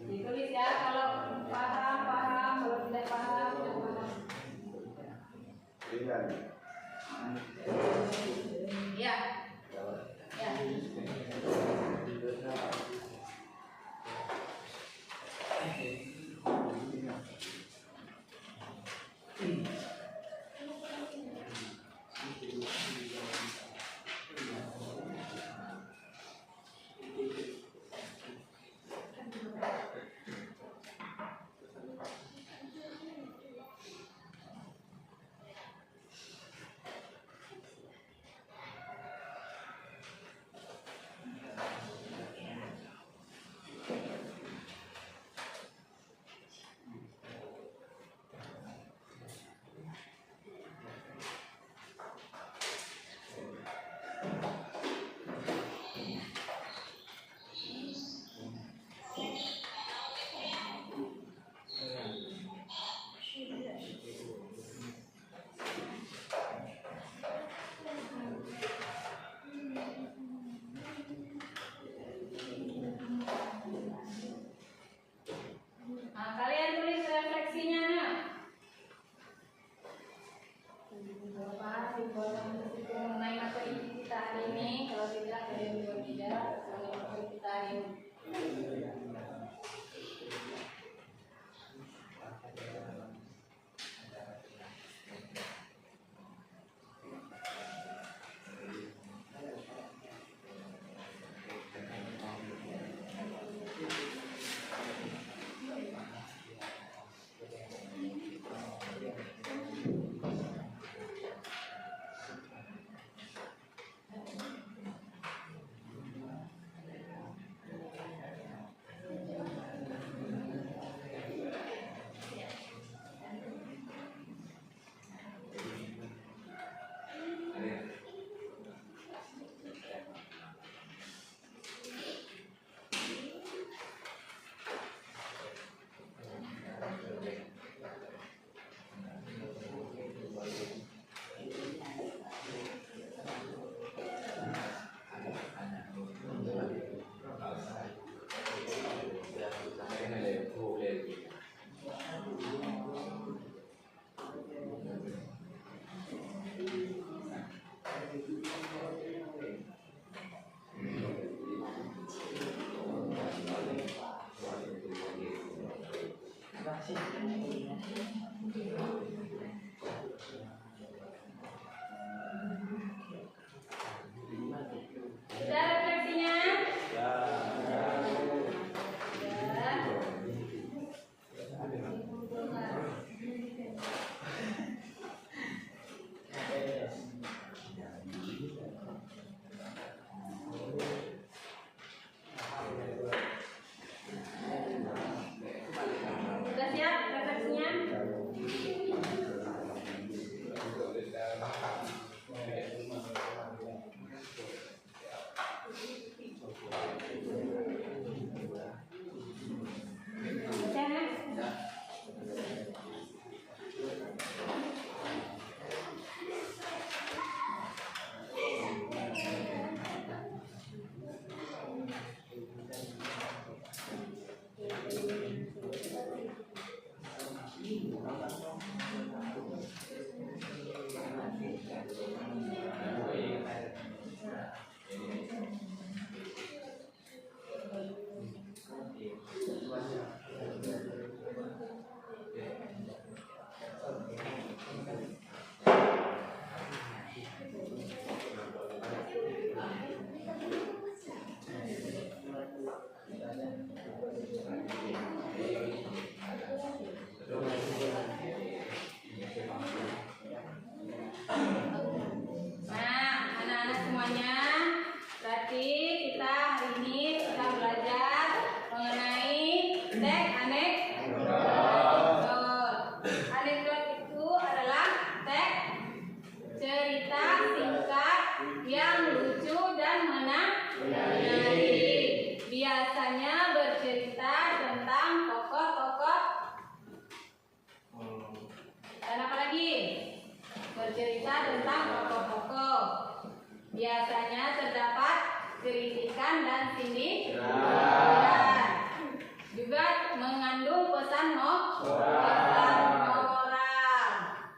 Ditulis ya, kalau paham, paham, kalau tidak paham, tidak paham. Ya. Ya. Sudah refleksinya? Ya. Sudah siap refleksinya? Nah, anak-anak semuanya, berarti kita hari ini sudah belajar mengenai teks anekdot. Anekdot itu adalah teks cerita singkat yang lucu dan menarik. Biasanya bercerita tentang tokoh-tokoh. Dan apa lagi? Bercerita tentang tokoh-tokoh. Biasanya terdapat kritikan dan sindiran. Juga mengandung pesan moral.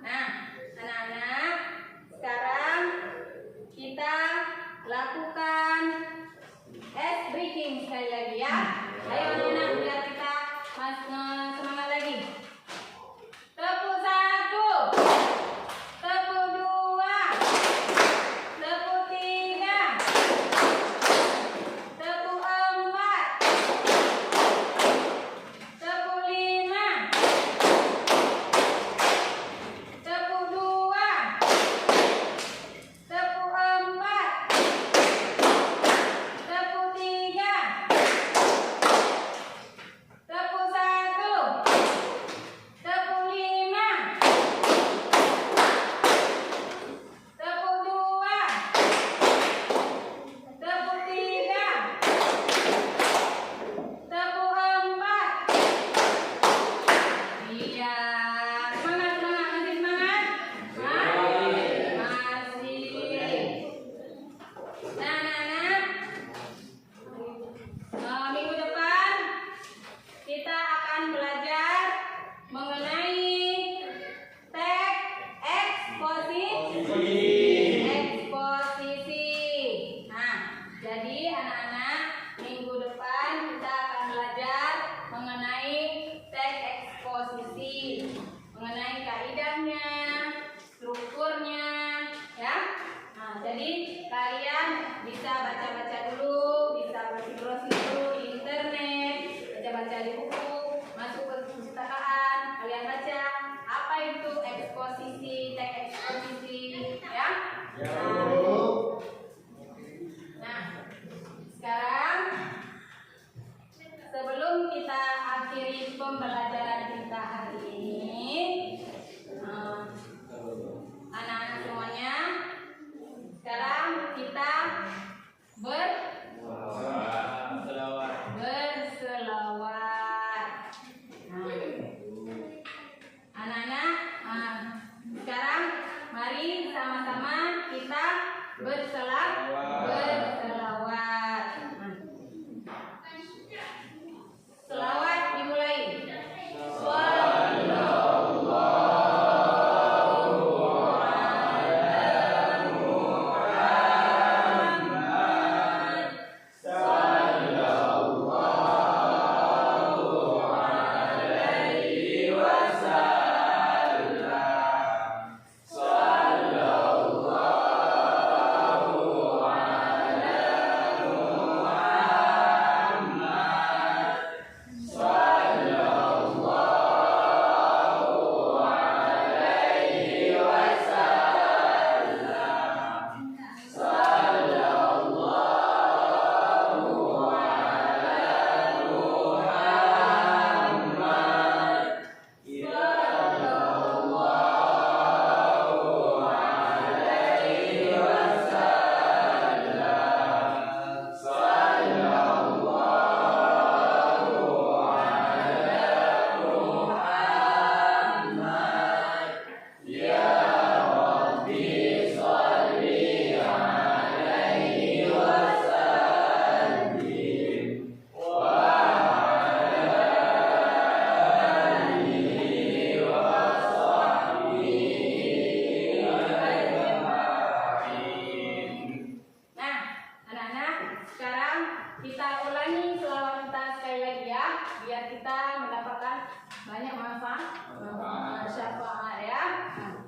Nah, anak-anak, sekarang kita lakukan ice breaking sekali lagi ya. Ayo anak-anak, biar kita semangat lagi. Tepuk 1, tepuk 2, tepuk 3, tepuk 4, tepuk 5, tepuk 2, tepuk 4, tepuk 3, tepuk 1, tepuk 5, tepuk 2, tepuk 3, tepuk 4. Iya, semangat, masih semangat? Masih. Nah, anak-anak, minggu depan kita akan belajar mengenai teks eksposisi. Nah, jadi anak-anak, minggu depan kita akan belajar mengenai teks eksposisi, mengenai kaidahnya, strukturnya, ya. Nah, jadi kalian bisa baca-baca dulu, bisa browsing dulu di internet, baca-baca di buku, masuk ke perpustakaan, kalian baca apa itu eksposisi, teks eksposisi, ya. Nah, sekarang sebelum kita akhiri pembelajaran kita hari ini, anak-anak semuanya, sekarang kita berselawat. Nah, anak-anak, sekarang mari sama-sama kita berselawat. Selawat dimulai. syafaat ya. Nah,